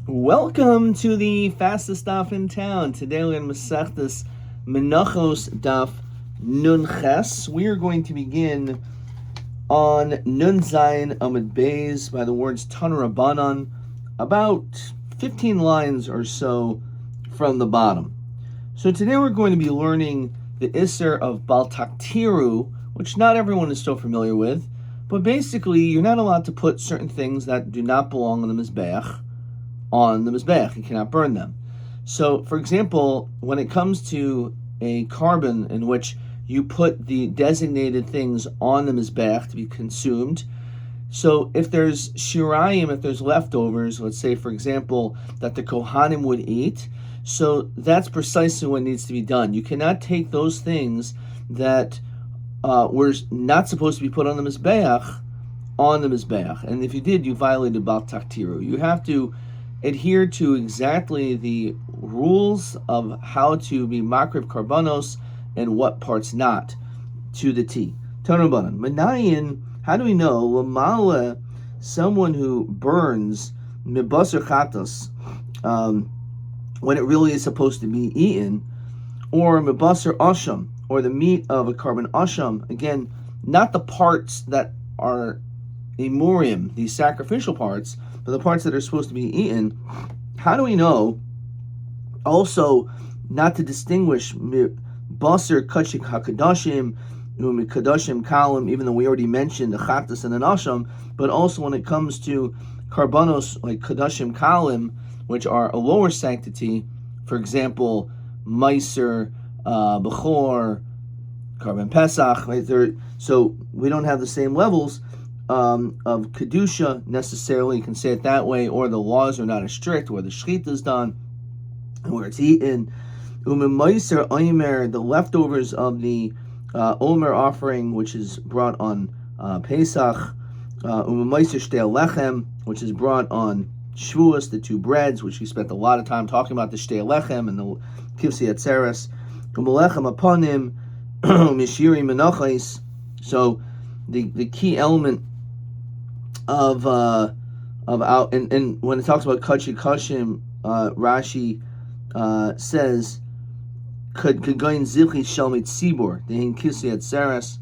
Welcome to the fastest daf in town. Today we're in Masechtas Menachos daf Nun Ches. We are going to begin on Nun Zayin Amud Beis by the words Tanu Rabbanan, about 15 lines or so from the bottom. So today we're going to be learning the Isser of Bal Taktiru, which not everyone is so familiar with, but basically you're not allowed to put certain things that do not belong on the Mizbeach on the Mizbeach. You cannot burn them. So, for example, when it comes to a carbon in which you put the designated things on the Mizbeach to be consumed, so if there's shirayim, if there's leftovers, let's say, for example, that the Kohanim would eat, so that's precisely what needs to be done. You cannot take those things that were not supposed to be put on the Mizbeach on the Mizbeach. And if you did, you violated Bal Taktiru. You have to adhere to exactly the rules of how to be makriv karbanos and what parts not, to the T. Tanu Rabbanan. Menayin, how do we know lamala, someone who burns mibasar chatas when it really is supposed to be eaten, or mibasar asham, or the meat of a carbon asham, again, not the parts that are emurim, these sacrificial parts, but the parts that are supposed to be eaten. How do we know also not to distinguish basar kachik hakadashim, kadashim kalim, even though we already mentioned the chatas and the nasham, but also when it comes to karbanos like kadashim kalim, which are a lower sanctity, for example, meiser, bechor, carbon pesach, right? So we don't have the same levels of kedusha necessarily. You can say it that way, or the laws are not as strict, where the shechita is done and where it's eaten. Umemaiser omer, the leftovers of the omer offering, which is brought on Pesach. Umemaiser shtei lechem, which is brought on Shavuos, the two breads, which we spent a lot of time talking about, the shtei lechem and the kivsi atzeres. Umelechem aponim mishiri menachos. So the key element of out and when it talks about kachi kashim, Rashi says kagayin zichli shelmit sibor dehin kisi at saras,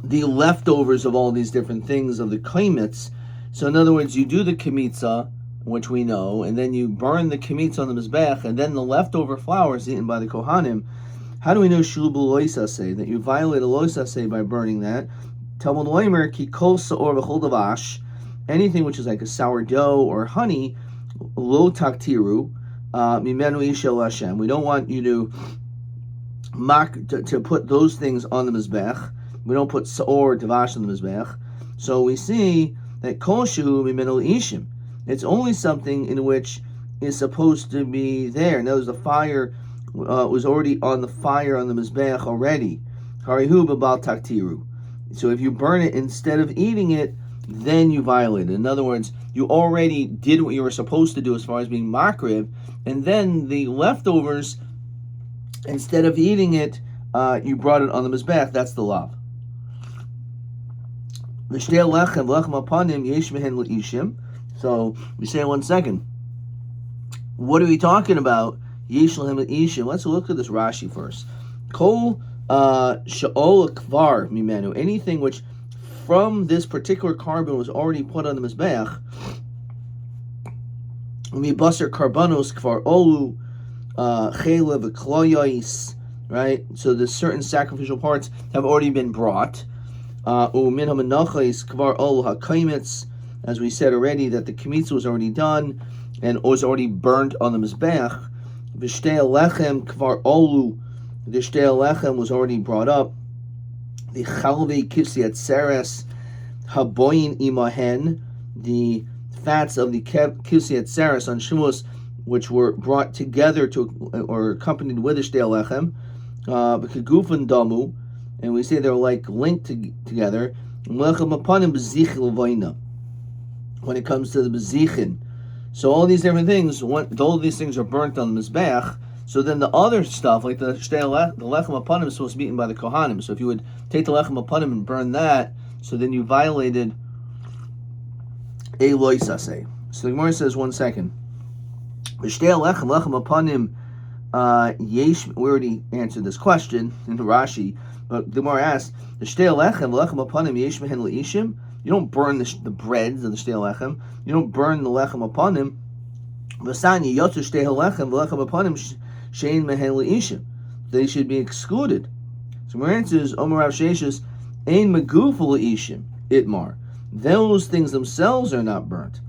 the leftovers of all these different things of the kaimitz. So in other words, you do the kemitza, which we know, and then you burn the kemitza on the mizbech, and then the leftover flour is eaten by the kohanim. How do we know shulu b'loisaseh, that you violate a loisaseh by burning that? Talmud Leimer ki kol saor v'chol davash, anything which is like a sourdough or honey, lo taktiru mimenu ishel Hashem. We don't want you to put those things on the mizbech. We don't put saor or davash on the mizbech. So we see that kol shehu mimenu ishim. It's only something in which is supposed to be there. Now, the fire was already on the fire on the mizbech already. Harihu b'bal taktiru. So if you burn it instead of eating it, then you violate it. In other words, you already did what you were supposed to do as far as being makriv, and then the leftovers, instead of eating it, you brought it on the mizbech. That's the lav. So we say 1 second. What are we talking about? Let's look at this Rashi first. Kol sha'ol kvar mimenu, anything which from this particular carbon was already put on the mizbeach. Basar karbanos kvar olu chele v'kloyos, right? So the certain sacrificial parts have already been brought. Umin hamenachos kvar olu hakaimitz, as we said already, that the kemitza was already done and was already burnt on the mizbeach. V'shtei lechem kvar olu, the shtei lechem was already brought up. The chalvei kivsi atzeres haboyin imahen, the fats of the kivsi atzeres on Shavuos, which were brought together to or accompanied with the shtei lechem, b'kegufan damu, and we say they're like linked together. Lechem apanim b'zich l'vayna, when it comes to the bezichin. So all these different things, all these things are burnt on the mizbeach. So then the other stuff, like the lechem apanim, is supposed to be eaten by the kohanim. So if you would take the lechem apanim and burn that, so then you violated a loisaseh. So the Gemara says, 1 second. Lechem yesh. We already answered this question in Rashi, but the Gemara asks, the lechem upanim yesh mehen leishim. You don't burn the breads of the shtei lechem. You don't burn the lechem upanim. V'sani yoter shtei lechem v'lechem upanim shein mehen leishim. They should be excluded. So my answer is Omer Rav Sheshis ein megufa leishim itmar. Those things themselves are not burnt.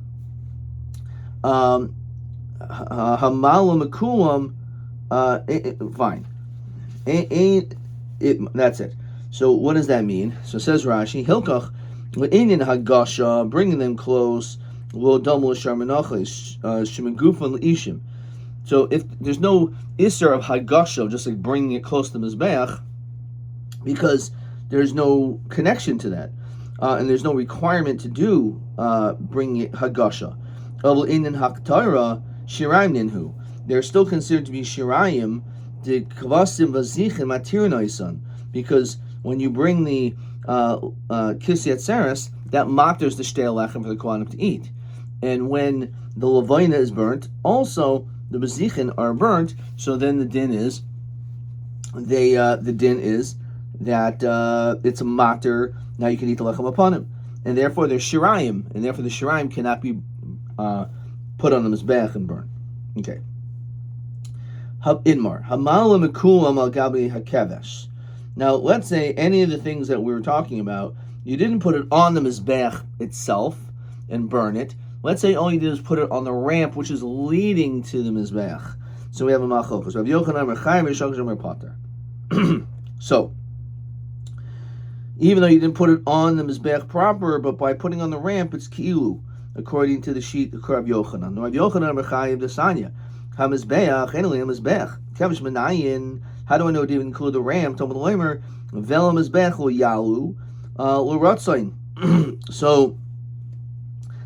Hamala mekulam. Fine. That's it. So what does that mean? So says Rashi, Hilkach le'inyan hagasha, bringing them close, lo dam l'shar menachos shemegufan leishim. So if there's no isser of hagasha, just like bringing it close to mizbeach, because there's no connection to that, and there's no requirement to do bringing it hagasha. Le'inyan haktara shiraim ninhu. They're still considered to be shirayim, the kvasim vazichin matirnaisan, because when you bring the kisyat seres, that matters the shtei lechem for the kohanim to eat, and when the levina is burnt, also the vazichin are burnt. So then the din is that it's a matter. Now you can eat the lechem upon him, and therefore they're shirayim, and therefore the shirayim cannot be put on the mizbeach and burned. Okay. Inmar hamala mekulam al gabi hakevesh. Now, let's say any of the things that we were talking about, you didn't put it on the mizbeach itself and burn it. Let's say all you did is put it on the ramp which is leading to the mizbeach. So we have a machlokas. Rav Yochanan merchayim v'shagzim merpater. So, even though you didn't put it on the mizbeach proper, but by putting on the ramp, it's ki'ilu, according to the sheet of Rav Yochanan. Rav Yochanan merchayim d'sanya. HaMizbeach, eneli HaMizbeach. Kevish menayin. How do I know to even include the ram? Talmud Leimer, Vel HaMizbeach lo yalu l'ratzayin. So,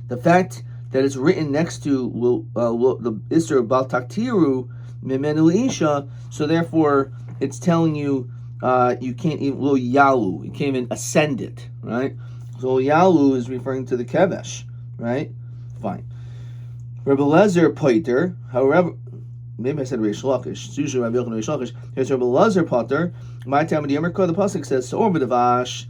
the fact that it's written next to the Isser Bal Taktiru Mimenu Isha, so therefore it's telling you you can't even lo yalu. You can't even ascend it, right? So yalu is referring to the kevesh, right? Fine. Rabbi Lezer Poiter, however, maybe I said Reish Lakish. It's usually Rabbi Yochanan Reish Lakish. Here's Rabbi Lezer Poiter. My time of the Yemerko, the pasuk says, "So over b'davash."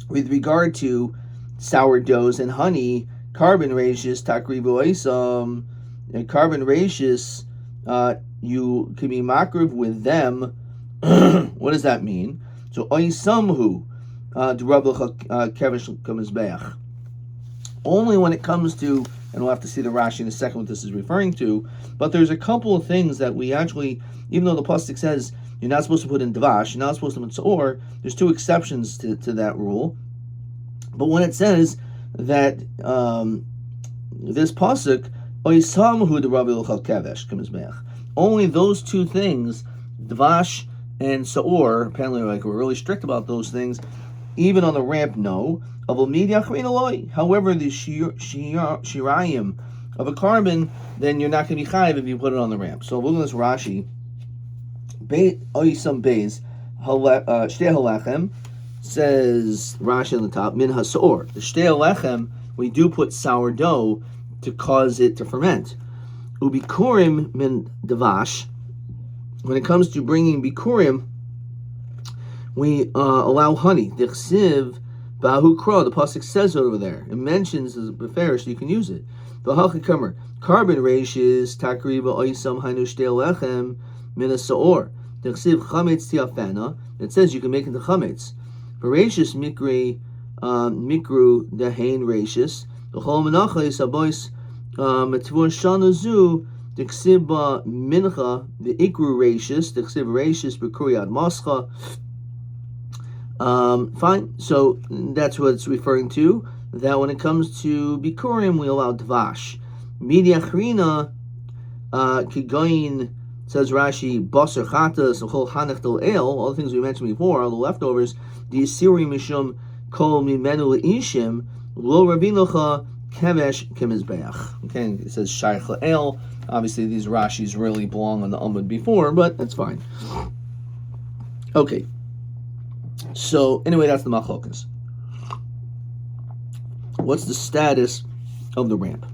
With regard to sourdoughs and honey, carbon ratius takrivu oisam, and carbon ratius, you can be makriv with them. What does that mean? So oisamhu, d'Rabbi kevish kamizbeach. Only when it comes to, and we'll have to see the Rashi in a second what this is referring to, but there's a couple of things that we actually, even though the pasuk says you're not supposed to put in dvash, you're not supposed to put tzor, there's two exceptions to that rule. But when it says that this pasuk, oisamhu d'Rabbi kevish kamizbeach, only those two things, dvash and sa'or, apparently like we're really strict about those things, even on the ramp, no. However, the shirayim of a carbon, then you're not going to be chayiv if you put it on the ramp. So look at this Rashi. Oisam beis shtei halechem, says Rashi on the top, min hasor. The shtei halechem, we do put sourdough to cause it to ferment. Ubikurim min davash. When it comes to bringing bikurim, we allow honey. Dichsiv Bahu Kro, the pasuk says over there. It mentions as a beferish, you can use it. The Hachikamer, carbon ratius, takriba oisam hainu shtei lechem min saor. Dichsiv chametz tiafana. It says you can make into chametz. Ratius mikru dehain ratius. The chol menachos abois metvur shanazu. Dichsiv mincha the ikru ratius. Dichsiv ratius b'kuriyad mascha. Fine, so that's what it's referring to, that when it comes to Bikurim, we allow Dvash. Midiachrina, Kigoyin, says Rashi, Basar Chatas, Chol Hanach Del El, all the things we mentioned before, all the leftovers, the Asiri Mishum, Kol Mimenu Ishim, Lo Rabinocha, Kevesh Kemizbeach. Okay, it says Shaykh El. Obviously, these Rashis really belong on the Amud before, but that's fine. Okay. So, anyway, that's the machlokas. What's the status of the ramp?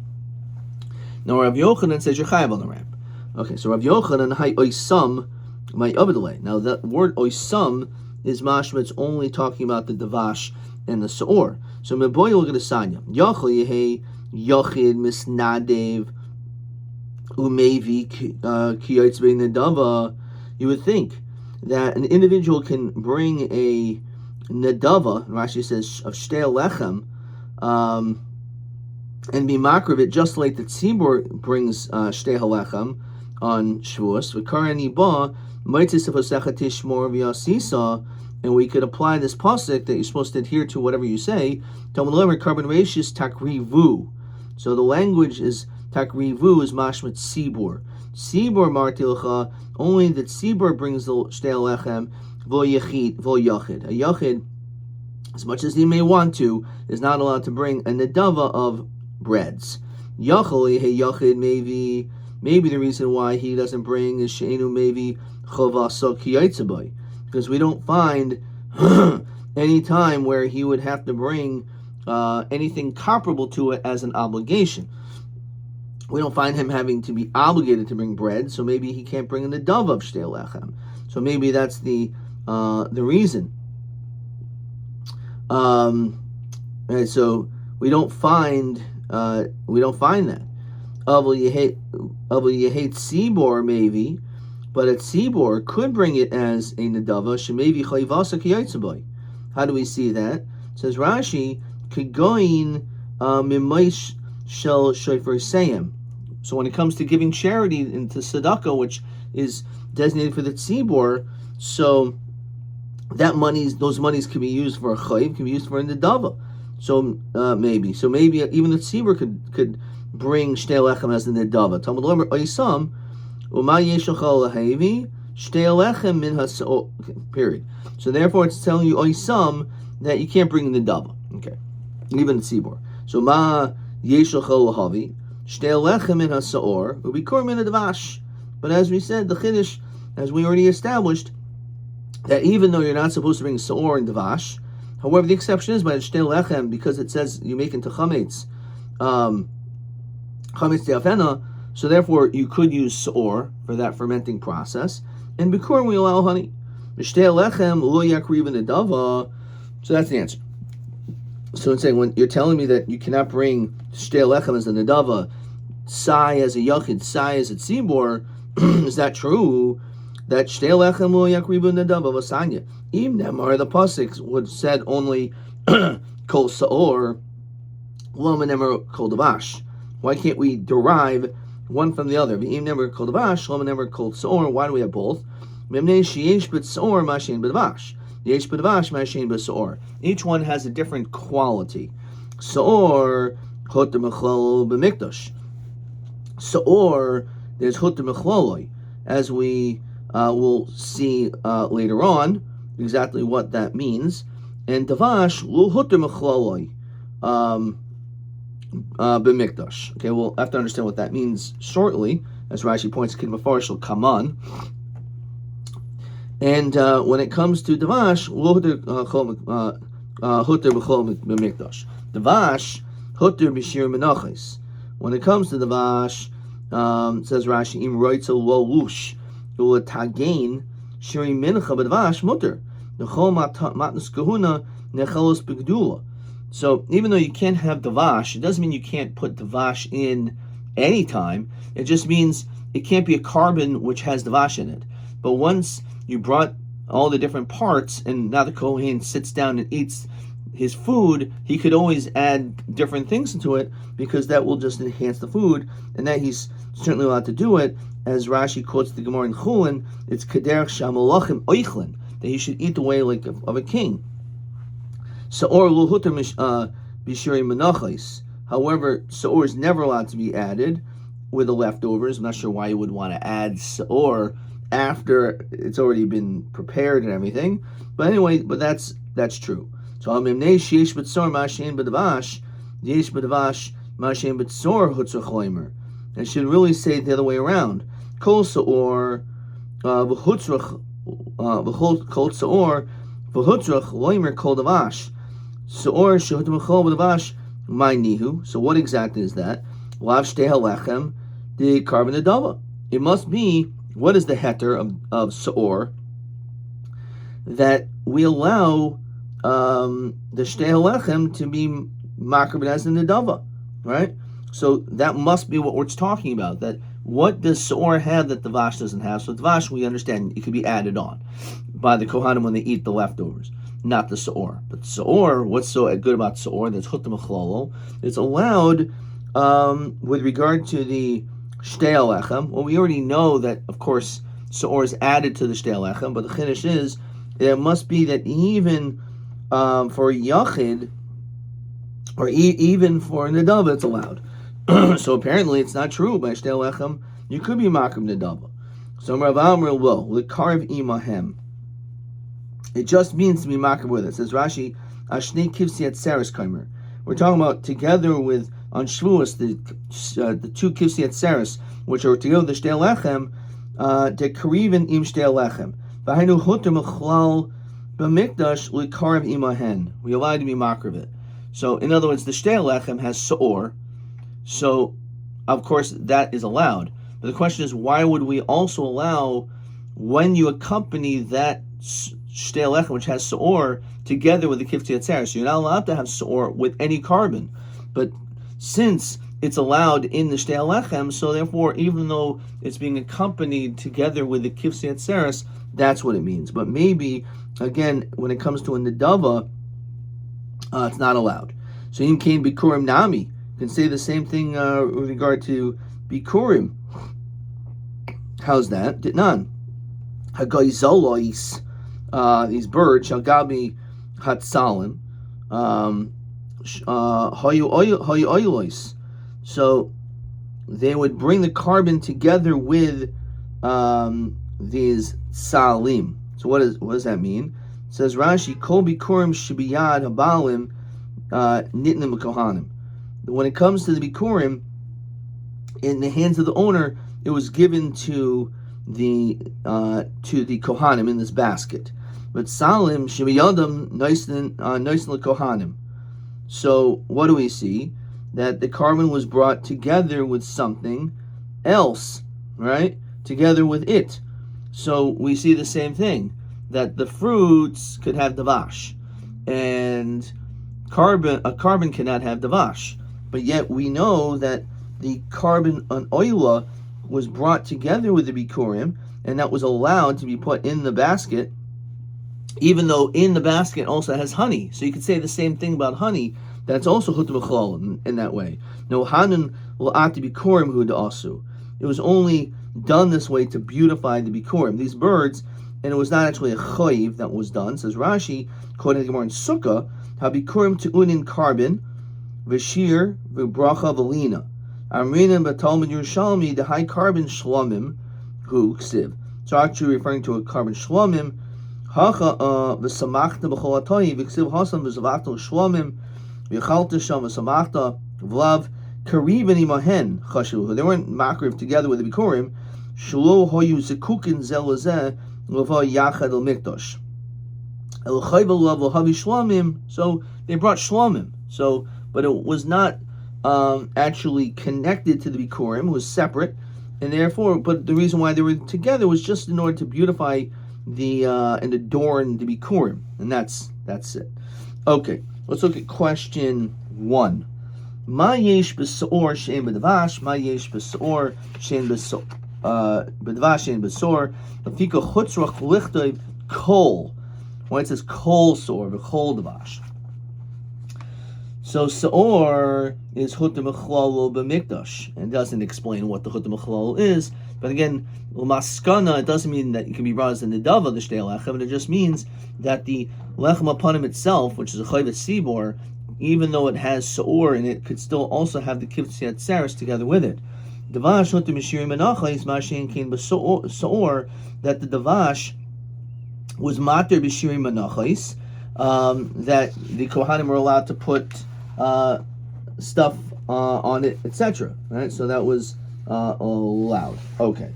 Now Rav Yochanan says you're chayav on the ramp. Okay, so Rav Yochanan hay oisam my abedale. Now that word oisam is mashma. It's only talking about the davash and the seor. So meboy look at the sanya. Yachol yehe yachid misnadev umevi kiyotz bein nedava. You would think that an individual can bring a nedava, Rashi says, of shtei lechem, and be makriv it just like the tzibur brings shtei halechem on Shavuos. V'karani ba mitzvah sefosecha tishmor v'yasisa, and we could apply this pasuk that you're supposed to adhere to whatever you say. Talmud lemer carbon rashis takrivu. So the language is takrivu is mashmat tzibur. Tzibur martilcha, only that tzibur brings the shtei lechem vo yachid. A yachid, as much as he may want to, is not allowed to bring a nedava of breads. Yachol he yachid maybe the reason why he doesn't bring is she'enu maybe chavasa kiyaitzabai, because we don't find any time where he would have to bring anything comparable to it as an obligation. We don't find him having to be obligated to bring bread, so maybe he can't bring in the dove of shtei lechem. So maybe that's the reason. And so we don't find that. You hate tzibor maybe, but a tzibor could bring it as a nedava. Shemayvi chayvasa kiyotzabai. How do we see that? It says Rashi kigoin mimaish shel shofar sayim. So when it comes to giving charity into tzedakah, which is designated for the tzibor, so those monies can be used for a chayv, can be used for a nedava. So maybe even the tzibur could bring shtei lechem as the nedava. Talmud lemer oisam uma yeshachal lahevi shtei lechem min haso. Period. So therefore, it's telling you oisam that you can't bring the nedava. Okay, even the tzibur. So ma yeshachal lahavi shtei lechem min hasaor ubikor min hadavash. But as we said, the chiddush, as we already established, that even though you're not supposed to bring saor and davash, however, the exception is by the shtei lechem, because it says you make into chametz, chametz de'afena, so therefore you could use saor for that fermenting process. And bikurim we allow honey. Shtei lechem lo yakriv nedava. So that's the answer. So it's saying when you're telling me that you cannot bring shtei lechem as a nedava, sai as a yachid, sai as a tzibor, is that true? That shtei lechem lo yakriv nedava v'sanya. Even nemar the pasuk would said only kol saor, lo nemar kol davash. Why can't we derive one from the other? Even nemar kol davash, lo nemar kol saor. Why do we have both? Memnei sheyesh b'saor mashen b'davash. Yesh b'davash mashen b'saor. Each one has a different quality. Saor hoter mechlol b'mikdash. Saor there's hoter mechloloi, as we will see later on exactly what that means. And davash lo hoter mechloloi b'mikdash. Okay, we'll have to understand what that means shortly, as Rashi points, Kid Mefarish will come on. And when it comes to davash, lo hoter b'chol b'mikdash. Davash hoter b'shir menachos. When it comes to davash, says Rashi, im roitza lo lush ula tagain shiri mincha b'davash mutter nechol matnas kahuna nechelos b'gdula. So even though you can't have davash, it doesn't mean you can't put davash in any time. It just means it can't be a carbon which has davash in it. But once you brought all the different parts, and now the Kohen sits down and eats his food, he could always add different things into it, because that will just enhance the food, and that he's certainly allowed to do it. As Rashi quotes the Gemara in Chulin, it's kaderech shamalachim oichlin, that he should eat the way like of a king. Saor lo huter b'shiri menachos. However, saor is never allowed to be added with the leftovers. I'm not sure why you would want to add saor after it's already been prepared and everything. But anyway, that's true. So amimnei sheish b'tzor mashen b'davash, yesh b'davash mashen b'tzor hutzur choimer. And should really say it the other way around. Kol saor v'hutzrach kol saor v'hutzrach loimer kol davash. Saor shehutzrach b'davash my nihu. So what exactly is that? Lav shtei halechem the carbon adava. It must be, what is the heter of seor, that we allow the shtei halechem to be makrib as in the dava, right? So that must be what we're talking about. That what does seor have that the vash doesn't have? So the vash, we understand, it could be added on by the kohanim when they eat the leftovers, not the seor. But seor, what's so good about seor? That's chutam achlolo. It's allowed with regard to the shtei halechem. Well, we already know that, of course, seor is added to the shtei halechem, but the chiddush is it must be that even for yachid, or even for nedava, it's allowed. So apparently it's not true. By shtei halechem, you could be makim nedava. So Rav Amr lo lekarv imahem. It just means to be makim with it. It says Rashi, Ashnei kivsi atzeres kaimer. We're talking about together with on Shavuos the two kivsi atzeres, which are together with the shtei halechem, de kariven im shtei halechem. V'hainu huter mechlal b'mikdash lekarv imahen. We allowed to be makim it. So in other words, the shtei halechem has seor. So, of course, that is allowed. But the question is, why would we also allow, when you accompany that shtei halechem, which has seor, together with the kivtei atzeres? So you're not allowed to have seor with any carbon. But since it's allowed in the shtei halechem, so therefore, even though it's being accompanied together with the kivtei atzeres, that's what it means. But maybe, again, when it comes to a nedava, it's not allowed. So im kain bikurim nami. You can say the same thing with regard to bikurim. How's that? Ditnan. Hagayzolois, these birds, shalgabi hatsalim, hoyu. So they would bring the carbon together with these salim. So what does that mean? It says Rashi, kol bikurim shibiyad habalim nitnim kohanim. When it comes to the bikurim, in the hands of the owner, it was given to the kohanim in this basket. But salim shibiyadam noisen kohanim. So what do we see? That the carbon was brought together with something else, right? Together with it. So we see the same thing, that the fruits could have davash, and a carbon cannot have davash. But yet we know that the carbon on oila was brought together with the bikurim, and that was allowed to be put in the basket, even though in the basket also has honey. So you could say the same thing about honey. That's also hutam achlal in that way. No hanun la'ati bikurim hu da'asu. It was only done this way to beautify the bikurim, these birds, and it was not actually a chayiv that was done. Says Rashi, quoting the Gemara in Sukkah, habikurim tu'unin carbon v'shir v'bracha v'lina amrinan b'talmud Yerushalmi the high carbon shlomim hu ksiv. So actually referring to a carbon shlomim hacha v'samachta b'chol hatoyi v'ksiv hasam v'zavachta shlomim v'chalta sham v'samachta v'lav kariven imahen chashu. They weren't makriv together with the bikurim. Shlo hoyu zekukin zelazeh l'va yachad el mikdash el chayvel level havi shlomim. So they brought shlomim. So, but it was not actually connected to the bikurim. It was separate, and therefore, but the reason why they were together was just in order to beautify the and adorn the bikurim, and that's it. Okay, let's look at question 1. Ma yesh b'seor she'en b'davash, ma yesh b'seor she'en b'davash she'en b'seor, l'fika chutzrach lichtoi kol. When it says kol seor, v'kol davash. So seor is hutam achlal b'mikdash, and doesn't explain what the hutam achlal is. But again, l'maskana, it doesn't mean that it can be brought as a nedava the shtei halechem. It just means that the lechem apanim itself, which is a chayvet sibor, even though it has seor in it, could still also have the kivtei atzeres together with it. Davash hutam mishiri menachos mashin kain b'seor, that the davash was mater b'shiri menachos, that the kohanim were allowed to put stuff on it, etc. Right, so that was allowed. Okay.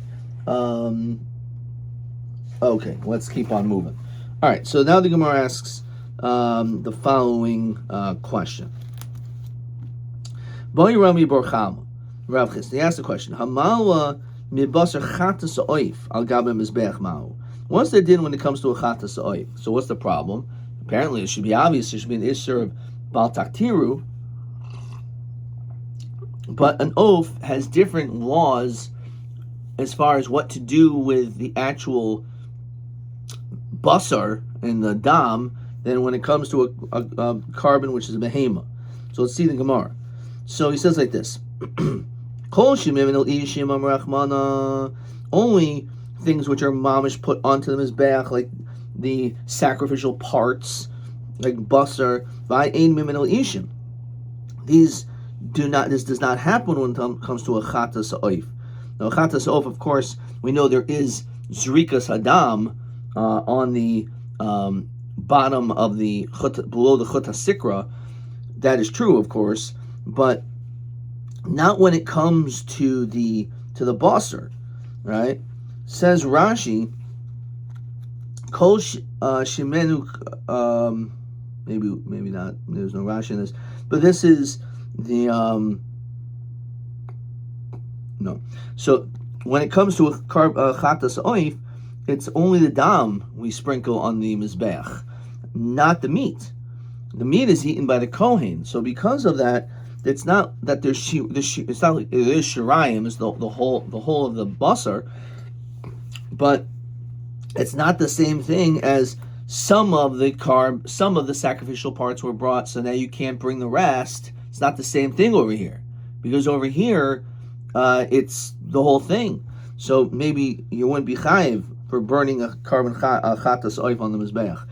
Okay, let's keep on moving. All right, so now the Gemara asks the following question. Rav Chisda, he asked the question, Hamala mibasar chatas oif al gabe mizbeach ma'u. What's the din when it comes to a chatas oif? So what's the problem? Apparently it should be obvious, there should be an issur of bal taktiru, but an oaf has different laws as far as what to do with the actual basar and the dam than when it comes to a carbon, which is a behema. So let's see the Gemara. So he says like this: only things which are mamish put onto the mizbeach, like the sacrificial parts, like basar, by ein miminal ishim. This does not happen when it comes to a chatas oif. Now, a chatas oif, of course, we know there is zrikas hadam on the bottom of the below the chut hasikra. That is true, of course, but not when it comes to the basar, right? Says Rashi, kol shimenu. Maybe not. There's no Rashi in this, but this is the no. So when it comes to a chatas oif, it's only the dam we sprinkle on the mizbeach, not the meat. The meat is eaten by the kohen. So because of that, it's not that there's it's not like it is shirayim, is the whole of the basar, but it's not the same thing as some of the sacrificial parts were brought, so now you can't bring the rest. It's not the same thing over here, because over here it's the whole thing. So maybe you wouldn't be chayiv for burning a carbon chatas oif on the mizbeach.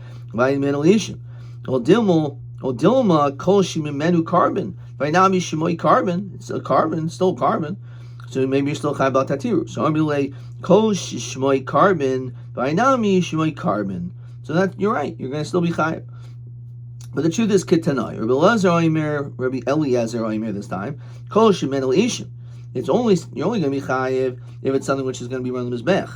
Dilma kol shimimenu carbon. Right now, shimoi carbon. It's a carbon, still carbon. So maybe you're still chayiv about tatiru. So Ambilei kol shimoi carbon. Right now, shimoi carbon. So that you're right. You're going to still be chayiv. But the truth is kitanai. Rabbi Eliezer Oimer this time. Kol shimenu ishim. You're only going to be chayiv if it's something which is going to be run the mizbech.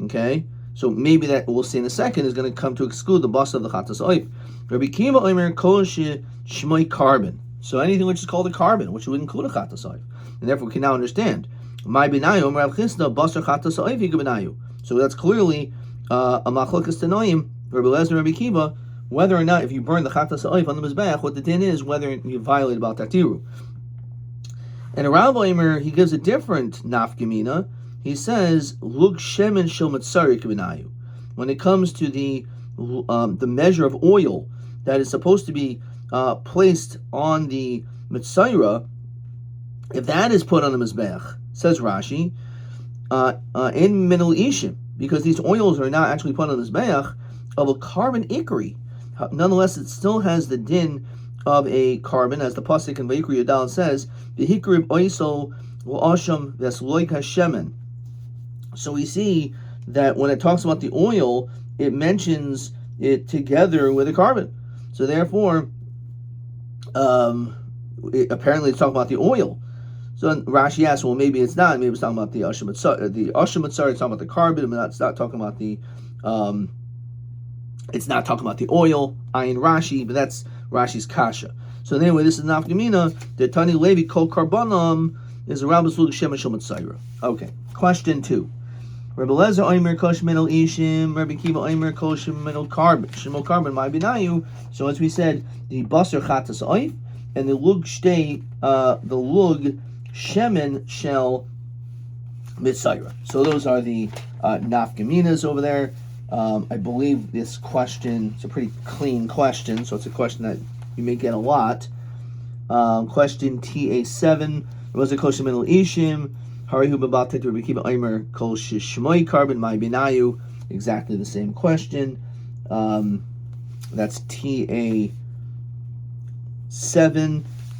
Okay. So maybe that we'll see in a second is going to come to exclude the bus of the chatas oif. Rabbi Kiva Omer kol shmoi carbon. So anything which is called a carbon, which would include a chatas oif, and therefore we can now understand. My benayu Rav Chisda basar chatas oif benayu. So that's clearly a machlokas tanoim Rabbi Eliezer and Rabbi Kiva, whether or not if you burn the chatas oif on the mizbeach, what the din is, whether you violate about tatiru. And Rav Omer, he gives a different nafkamina. He says, "Lug shemen shel mitzarik benayu." When it comes to the measure of oil that is supposed to be placed on the mitzayra, if that is put on the mizbech, says Rashi, in minul ishim, because these oils are not actually put on the mizbech of a carbon ikri. Nonetheless, it still has the din of a carbon, as the pasuk in Vayikra Yudal says, "V'hikrib oisol v'asham v'esloik hashemen." So we see that when it talks about the oil, it mentions it together with a carbon. So therefore, apparently it's talking about the oil. So Rashi asks, well, maybe it's not. Maybe it's talking about the Asham Matzar. The Asham Matzar is talking about the carbon, but it's not talking about the. It's not talking about the oil. Ayin Rashi, but that's Rashi's kasha. So anyway, this is nafkamina. The Tani Levi kol karbanam is a Rabbi Suluk Shem Shel Matzayra. Okay, question 2. Rabbi Eliezer Omer kol shemel ishim, Rabbi Kiva Omer kol shemel carbon. Shemel carbon my binayu. So as we said, the basar chatas oif and the lug shemen shel mitzayra. So those are the nafkaminas over there. I believe this question is a pretty clean question, so it's a question that you may get a lot. Question TA7. Was it kol shemel ishim? Harihu b'batet Rabbi Kiva Omer kol shishmoi carbon my binayu. Exactly the same question. That's TA7,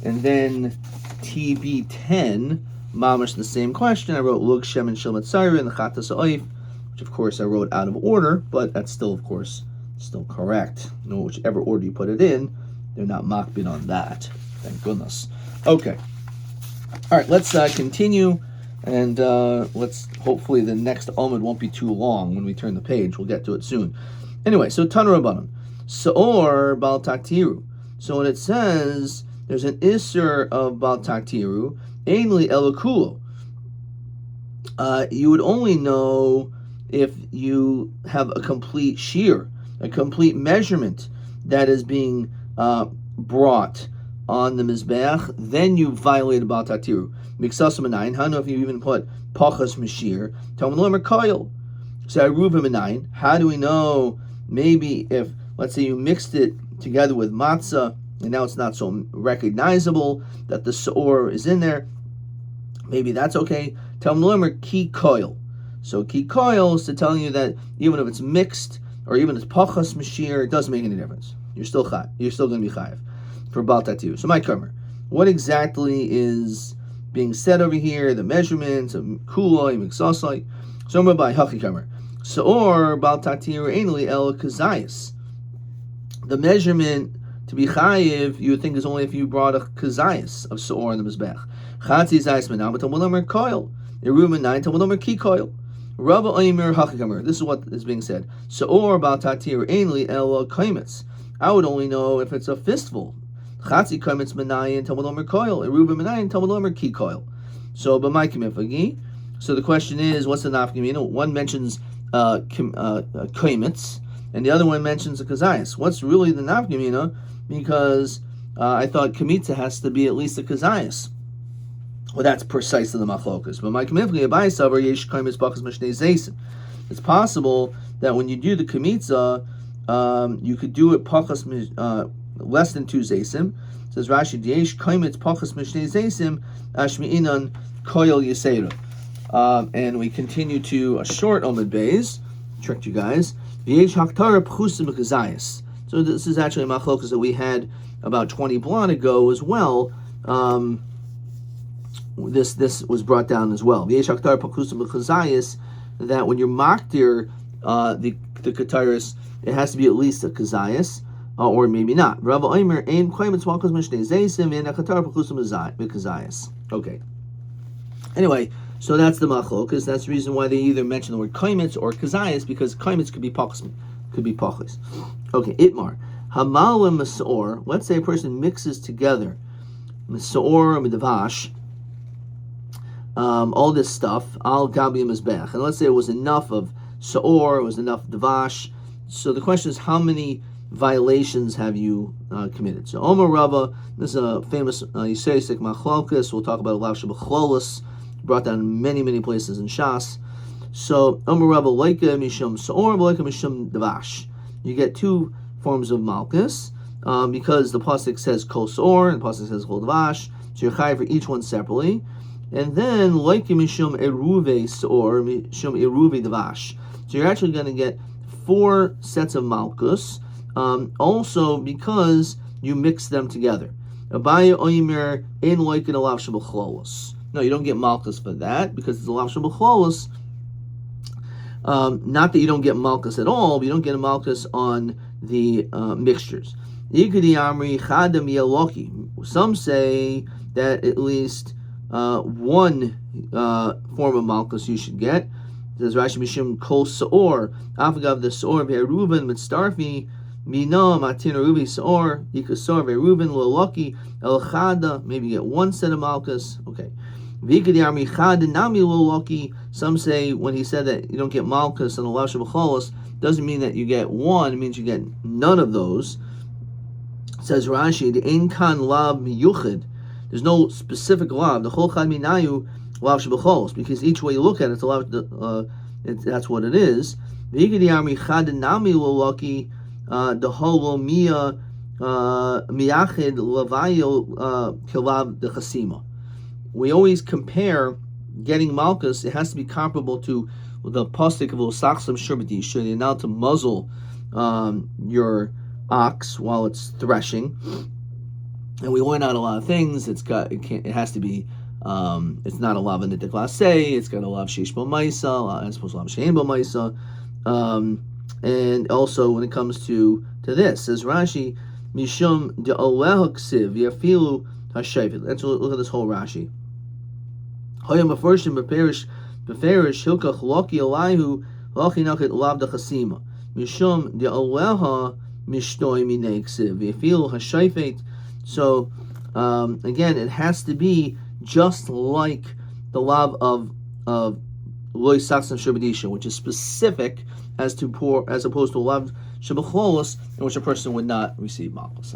and then TB10. Mamish the same question. I wrote lug shemen shel mitzayra and the chatas oif, which of course I wrote out of order, but that's still, of course, still correct. No, whichever order you put it in, they're not makbid on that. Thank goodness. Okay. All right, let's continue. And let's hopefully the next Amud won't be too long when we turn the page. We'll get to it soon. Anyway, so Tanu Rabbanan, Saor Bal Taktiru. So when it says there's an Isser of Bal Taktiru, Ainli Elokulo. You would only know if you have a complete shear, a complete measurement that is being brought on the Mizbeach, then you violated Baal Tatiru. Miksasam Anayin, how do if you even put Pachas Mashir, Talmud Lomer Koil. So Aruvim Anayin, how do we know maybe if, let's say you mixed it together with matzah, and now it's not so recognizable that the Seor is in there, maybe that's okay. Talmud Lomer Ki Koil. So Ki Koil is to telling you that even if it's mixed, or even if it's Pachas Mashir, it doesn't make any difference. You're still going to be chayiv for Baal Tatiru. So my Karmer, what exactly is being said over here? The measurements of Kuloi, Miksasai. So Rabbi Hachi Karmer. Seor Baal Tatiru Ainli El Kazayas. The measurement to be chayiv, you would think, is only if you brought a Kazayas of Seor in the Mizbech. Chatzi Zayas Menam, but Talmud Lomer Koil. Yerumen 9, Talmud Lomer Ki Koil. Rabbi Omer Hachi Karmer. This is what is being said. Seor Baal Tatiru Ainli El Kaimitz. I would only know if it's a fistful. Chatzi Kaimitz Menayin Talmud Lomer Koil. Yeruben Menayin Talmud Lomer Ki Koil. So b'may. So the question is, what's the nafkamina? One mentions kaimitz, and the other one mentions a kazayas. What's really the nafkamina? Because I thought kamitza has to be at least a kazayas. Well, that's precisely the machlokas. But my kamifli abai savar yesh kaimitz bachas mashnei zaysim. It's possible that when you do the kamitza, you could do it pachas less than 2 zaysim. It says Rashi yesh kaimitz pachas mashnei zaysim ashmi'inan koil yisera. And we continue to a short Omid Beis. Tricked you guys. So this is actually a machlokas that we had about 20 blot ago as well. This was brought down as well. That when you're maktir the kataris, it has to be at least a kazayas, or maybe not. Okay. Anyway, so that's the machlokas. That's the reason why they either mention the word kaimitz or kazayas, because kaimitz could be pachas. Okay, itmar. Hamal and masaor. Let's say a person mixes together masaor and midavash, all this stuff, al gabi mizbech. And let's say it was enough of saor, it was enough davash. So the question is, how many violations have you committed? So Omer Rava, this is a famous Yisraelistic machlokas. We'll talk about a lav shebachlolos, brought down in many places in Shas. So Omer Rava loika mishum saor, loika mishum davash. You get 2 forms of malchus because the pasuk says kol saor and the pasuk says kol davash. So you're chayav for each one separately. And then loika mishum eruve saor, mishum eruve davash. So you're actually going to get 4 sets of malchus. Also because you mix them together. Abaya oimer ein loikin alav shebachlolos. No, you don't get malchus for that because it's a lav shebachlolos. Not that you don't get malchus at all, but you don't get a malchus on the mixtures. Some say that at least 1 form of malchus you should get. It says Rashi Mishim Kol Saor, Afagav the Saor Ve'eruven Mitztarfi, Mina Matin Rubi Saor, Yikasor Ve'eruven Loloki, El Chada, maybe you get 1 set of malchus. Okay. Some say when he said that you don't get malchus and the lav shebacholos, doesn't mean that you get 1, it means you get none of those. It says Rashi, the ein kan lav miyuchid. There's no specific lav. The chol chad minayu lav shebacholos, because each way you look at it, it's a lav, that's what it is. The holo mia miyachid lavayo kilav de chasima. We always compare getting malchus. It has to be comparable to the pasuk of Osachsam Sherbeti. Should you're allowed to muzzle your ox while it's threshing, and we learn out a lot of things. It has to be. It's not a lav nitik lasei. It's got a lav sheish bo ma'isa. It's supposed to lav shein bo ma'isa. And also when it comes to this, says Rashi, mishum de oleha ksiv yafilu hashayvit. Let's look at this whole Rashi. Hoyam aforshim beferish hilkach loki alayhu loki nachit lav dechasima mishum de oleha mishnoi minei ksiv yafilu hashayvit. So again, it has to be just like the lav of loy saksan shabadisha, which is specific as opposed to lav shabachlolos, in which a person would not receive malchus.